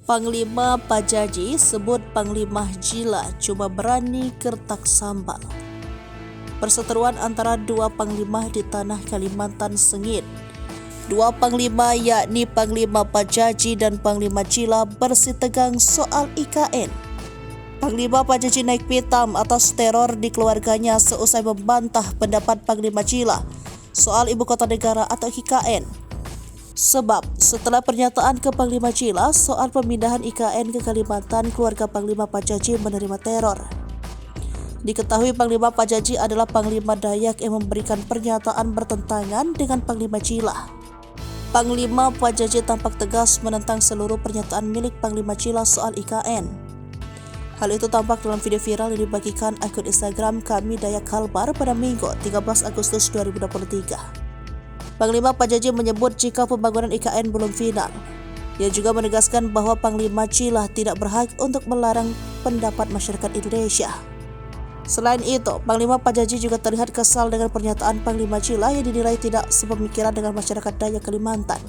Panglima Pajaji sebut Panglima Jila cuma berani kertak sambal. Perseteruan antara dua panglima di tanah Kalimantan sengit. Dua panglima yakni Panglima Pajaji dan Panglima Jila bersitegang soal IKN. Panglima Pajaji naik pitam atas teror di keluarganya seusai membantah pendapat Panglima Jila soal ibu kota negara atau IKN. Sebab setelah pernyataan ke Panglima Jila soal pemindahan IKN ke Kalimantan, keluarga Panglima Pajaji menerima teror. Diketahui Panglima Pajaji adalah Panglima Dayak yang memberikan pernyataan bertentangan dengan Panglima Jila. Panglima Pajaji tampak tegas menentang seluruh pernyataan milik Panglima Jila soal IKN. Hal itu tampak dalam video viral yang dibagikan akun Instagram Kami Dayak Kalbar pada Minggu 13 Agustus 2023. Panglima Pajaji menyebut jika pembangunan IKN belum final. Ia juga menegaskan bahwa Panglima Jila tidak berhak untuk melarang pendapat masyarakat Indonesia. Selain itu, Panglima Pajaji juga terlihat kesal dengan pernyataan Panglima Jila yang dinilai tidak sepemikiran dengan masyarakat Dayak Kalimantan.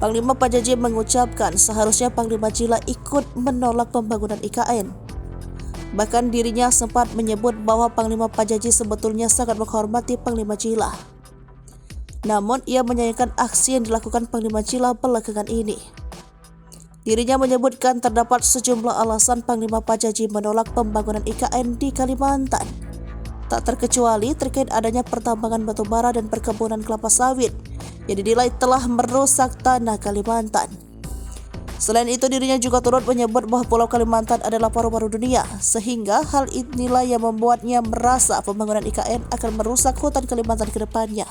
Panglima Pajaji mengucapkan seharusnya Panglima Jila ikut menolak pembangunan IKN. Bahkan dirinya sempat menyebut bahwa Panglima Pajaji sebetulnya sangat menghormati Panglima Jila. Namun, ia menyayangkan aksi yang dilakukan Panglima Jila belakangan ini. Dirinya menyebutkan terdapat sejumlah alasan Panglima Pajaji menolak pembangunan IKN di Kalimantan. Tak terkecuali terkait adanya pertambangan batubara dan perkebunan kelapa sawit yang dinilai telah merusak tanah Kalimantan. Selain itu, dirinya juga turut menyebut bahwa Pulau Kalimantan adalah paru-paru dunia, sehingga hal inilah yang membuatnya merasa pembangunan IKN akan merusak hutan Kalimantan ke depannya.